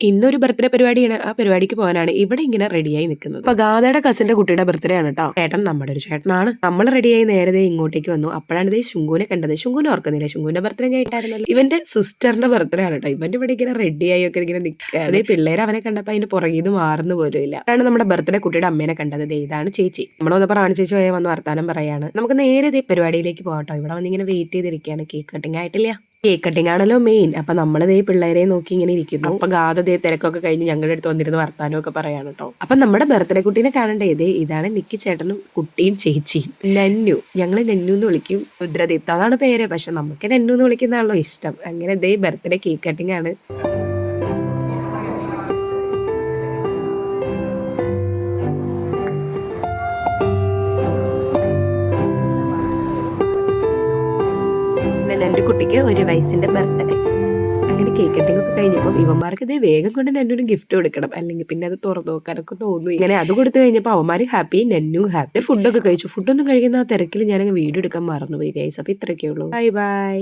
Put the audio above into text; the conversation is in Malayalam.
ഇന്നൊരു ബർത്ത്ഡേ പരിപാടിയാണ്, ആ പരിപാടിക്ക് പോകാനാണ് ഇവിടെ ഇങ്ങനെ റെഡിയായി നിൽക്കുന്നത്. അപ്പൊ ഗാഥയുടെ കസിന്റെ കുട്ടിയുടെ ബർത്ത്ഡേ ആണ് കേട്ടോ. ചേട്ടൻ നമ്മുടെ ഒരു ചേട്ടനാണ്. നമ്മൾ റെഡിയായി നേരത്തെ ഇങ്ങോട്ടേക്ക് വന്നു. അപ്പോഴാണ് ഇതേ ശുങ്കുവിനെ കണ്ടത്. ശുങ്കുവിനെ ഓർക്കുന്നില്ല, ശുങ്കുവിന്റെ ബർത്ത്ഡേ ആയിട്ടായിരുന്നല്ലോ. ഇവന്റെ സിസ്റ്ററിന്റെ ബർത്ത്ഡേ ആണ് കേട്ടോ. ഇവന്റെ ഇവിടെ ഇങ്ങനെ റെഡിയായി ഒക്കെ ഇങ്ങനെ നിൽക്കുക. അതേ പിള്ളേർ അവനെ കണ്ടപ്പോൾ അതിന് പുറകിത് മാറുന്നു പോലും ഇല്ല. അതാണ് നമ്മുടെ ബർത്ത്ഡേ കുട്ടിയുടെ അമ്മേനെ കണ്ടത്. ഇതാണ് ചേച്ചി. നമ്മൾ വന്നപ്പോൾ റാണി ചേച്ചി വന്ന് വർത്താനം പറയാണ്. നമുക്ക് നേരെ പരിപാടിയിലേക്ക് പോകട്ടോ. ഇവിടെ വന്നിങ്ങനെ വെയിറ്റ് ചെയ്തിരിക്കുകയാണ്. കേക്ക് കട്ടിങ് ആയിട്ടില്ല. കേക്ക് കട്ടിങ് ആണല്ലോ മെയിൻ. അപ്പൊ നമ്മളിതേ പിള്ളേരെ നോക്കി ഇങ്ങനെ ഇരിക്കുന്നു. അപ്പൊ ഗാഥ തിരക്കൊക്കെ കഴിഞ്ഞ് ഞങ്ങളുടെ അടുത്ത് വന്നിരുന്ന് വർത്താനം ഒക്കെ പറയാണ് കേട്ടോ. അപ്പൊ നമ്മുടെ ബർത്ത്ഡേ കുട്ടീനെ കാണണ്ടേ. ഇതാണ് നിക്കി ചേട്ടനും കുട്ടിയും ചേച്ചിയും. നന്നു, ഞങ്ങള് നന്നു എന്ന് വിളിക്കും. രുദ്രദീപ്ത അതാണ് പേര്. പക്ഷെ നമുക്ക് നന്നു എന്ന് വിളിക്കുന്നതാണല്ലോ ഇഷ്ടം. അങ്ങനെ ബർത്ത്ഡേ കേക്ക് കട്ടിങ് ആണ്. എൻ്റെ കുട്ടിക്ക് 1 വയസ്സിന്റെ ബർത്ത്ഡേ. അങ്ങനെ കേക്ക് കട്ടിംഗ് ഒക്കെ കഴിഞ്ഞപ്പോൾ ഇവന്മാർക്ക് വേഗം കൊണ്ട് നന്നൂന് ഗിഫ്റ്റ് കൊടുക്കണം, അല്ലെങ്കിൽ പിന്നെ അത് തുറന്നു നോക്കാനൊക്കെ തോന്നും. ഇങ്ങനെ അത് കൊടുത്തു കഴിഞ്ഞപ്പോൾ അവന്മാര് ഹാപ്പി, നന്നു ഹാപ്പി. ഫുഡൊക്കെ കഴിച്ചു. ഫുഡൊന്നും കഴിക്കുന്ന ആ തിരക്കിൽ ഞാനങ്ങ് വീഡിയോ എടുക്കാൻ മറന്നുപോയി ഗൈസ്. അപ്പൊ ഇത്രയൊക്കെ ഉള്ളൂ. Bye bye.